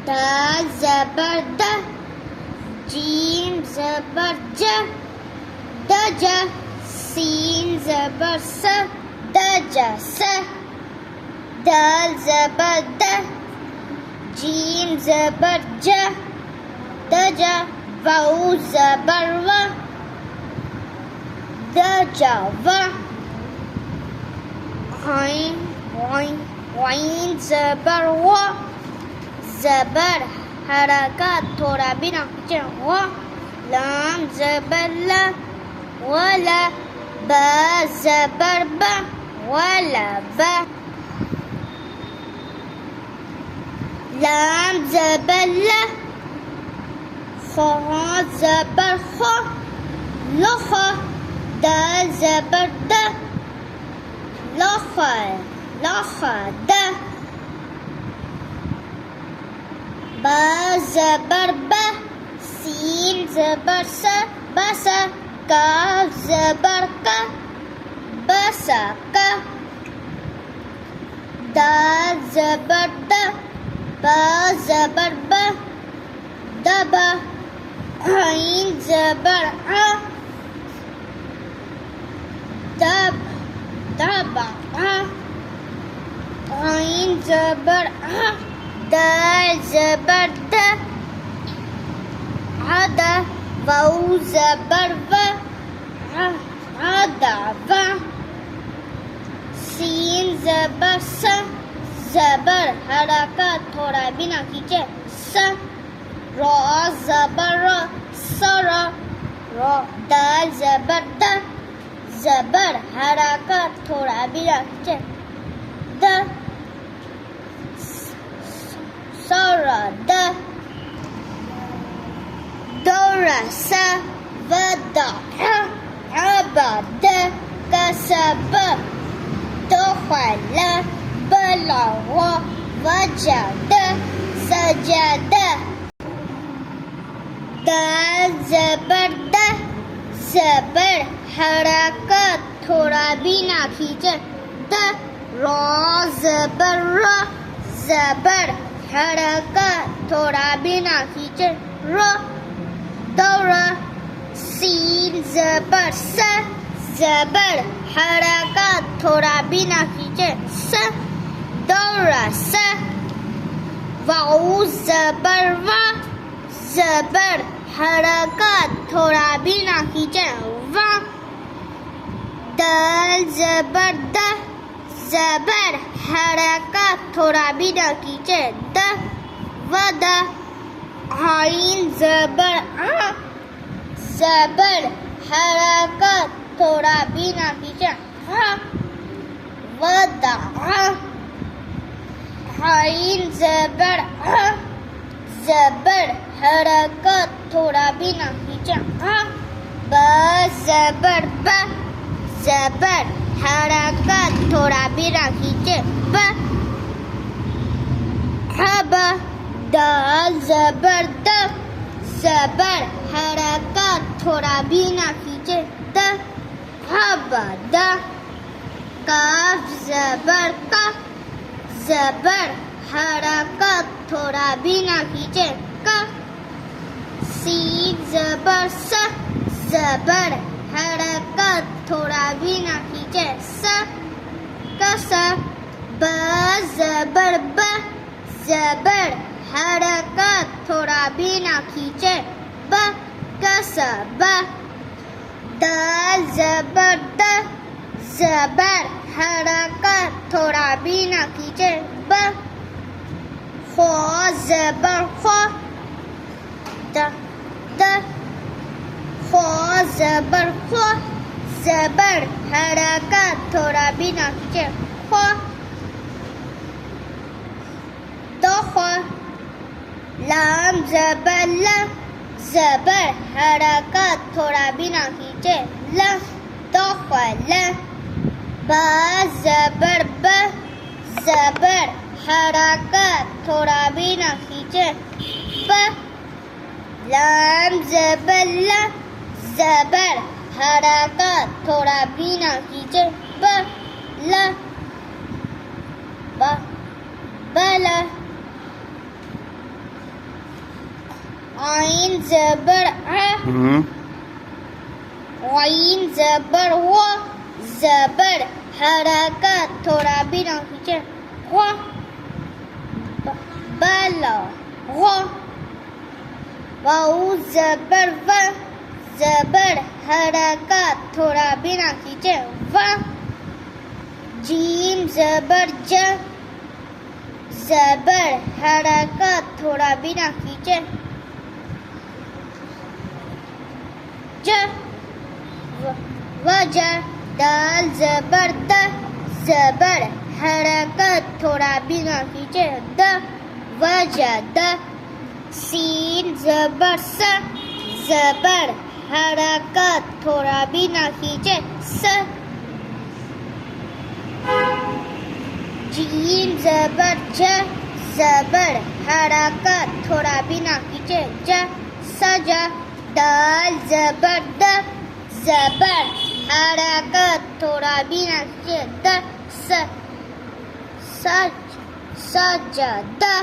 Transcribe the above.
Dal ज़बर the, gym ज़बर ज, दज, scene ज़बर स, दज स, दाल ज़बर द, जीम ज़बर ज, दज, वाउ ज़बर व, दज व, वाइन ज़बर व, ज़बर हरकत थोड़ा बिना खींचे व, लाम ज़बर ल, वला, ब ज़बर ब, वला ब, लाम ज़बर ल, ख ज़बर ख, लख, दाल ज़बर द, लख, लख द, बा ज़बर ब, सीन ज़बर स, बस, काफ ज़बर क, बस क, दाल ज़बर द, बा ज़बर ब, दब, आइन ज़बर आ, दब, दब आ, आइन ज़बर आ, दाल ज़बर द, अद, वाउ ज़बर व, अद व, सीन ज़बर स, ज़बर हरकत थोड़ा बिना खींचे स, र ज़बर र, सर, र, दाल ज़बर द, ज़बर हरकत थोड़ा बिना खींचे द, सर द, दौर स, वद अबद, कसब, दखल, बलग, वजद, सजद, दाल ज़बर द, ज़बर हरकत थोड़ा बिना खींचे द, र ज़बर र, ज़बर हरकत थोड़ा बिना खींचे र, दौर, सीन ज़बर स, ज़बर हरकत थोड़ा बिना खींचे स, दौर स, वाउ ज़बर व, ज़बर हरकत थोड़ा बिना खींचे व, दाल ज़बर द, ज़बर हरकत थोड़ा बिना खींचे द, वद, आइन ज़बर आ, ज़बर हरकत थोड़ा बिना खींचे हा, वद आ, आइन ज़बर आ, ज़बर हरकत थोड़ा बिना खींचे हा, ब ज़बर ब, ज़बर हरकत थोड़ा बिना खींचे ब, हब, दाल ज़बर द, ज़बर हरकत थोड़ा बिना खींचे द, हब द, काफ ज़बर का, ज़बर हरकत थोड़ा बिना खींचे का, सीन ज़बर स, ज़बर हरकत थोड़ा बिना खींचे स, कस, ब ज़बर ब, ज़बर हरकत थोड़ा बिना खींचे ब, कस ब, दाल ज़बर द, ज़बर हरकत थोड़ा बिना खींचे ब, ख ज़बर ख, द, ख ज़बर ख, ज़बर हरकत थोड़ा बिना खींचे ख, दख, लाम ज़बर ल, ज़बर हरकत थोड़ा बिना खींचे ल, दखल, ब ज़बर ब, ज़बर हरकत थोड़ा बिना खींचे ब, लाम ज़बर ल, ज़बर हरकत थोड़ा बिना खींचे ब, ल, ब, बल, आइन ज़बर आ, आइन ज़बर वो, ज़बर हरकत थोड़ा भी ना खींचे, वो बला वो, वाउ ज़बर व, ज़बर हरकत थोड़ा भी ना खींचे, व जीम ज़बर ज, ज़बर हरकत थोड़ा भी ना खींचे, ज वजह दाल ज़बर द, ज़बर हरकत थोड़ा भी ना खींचे, द वजह द सीन ज़बर स, ज़बर हरकत थोड़ा भी ना खींचे, स जीम ज़बर ज, ज़बर हरकत थोड़ा भी ना खींचे, ज सजा दाल ज़बर द, ज़बर हरकत थोड़ा भी ना खींचे, द सज सजदा।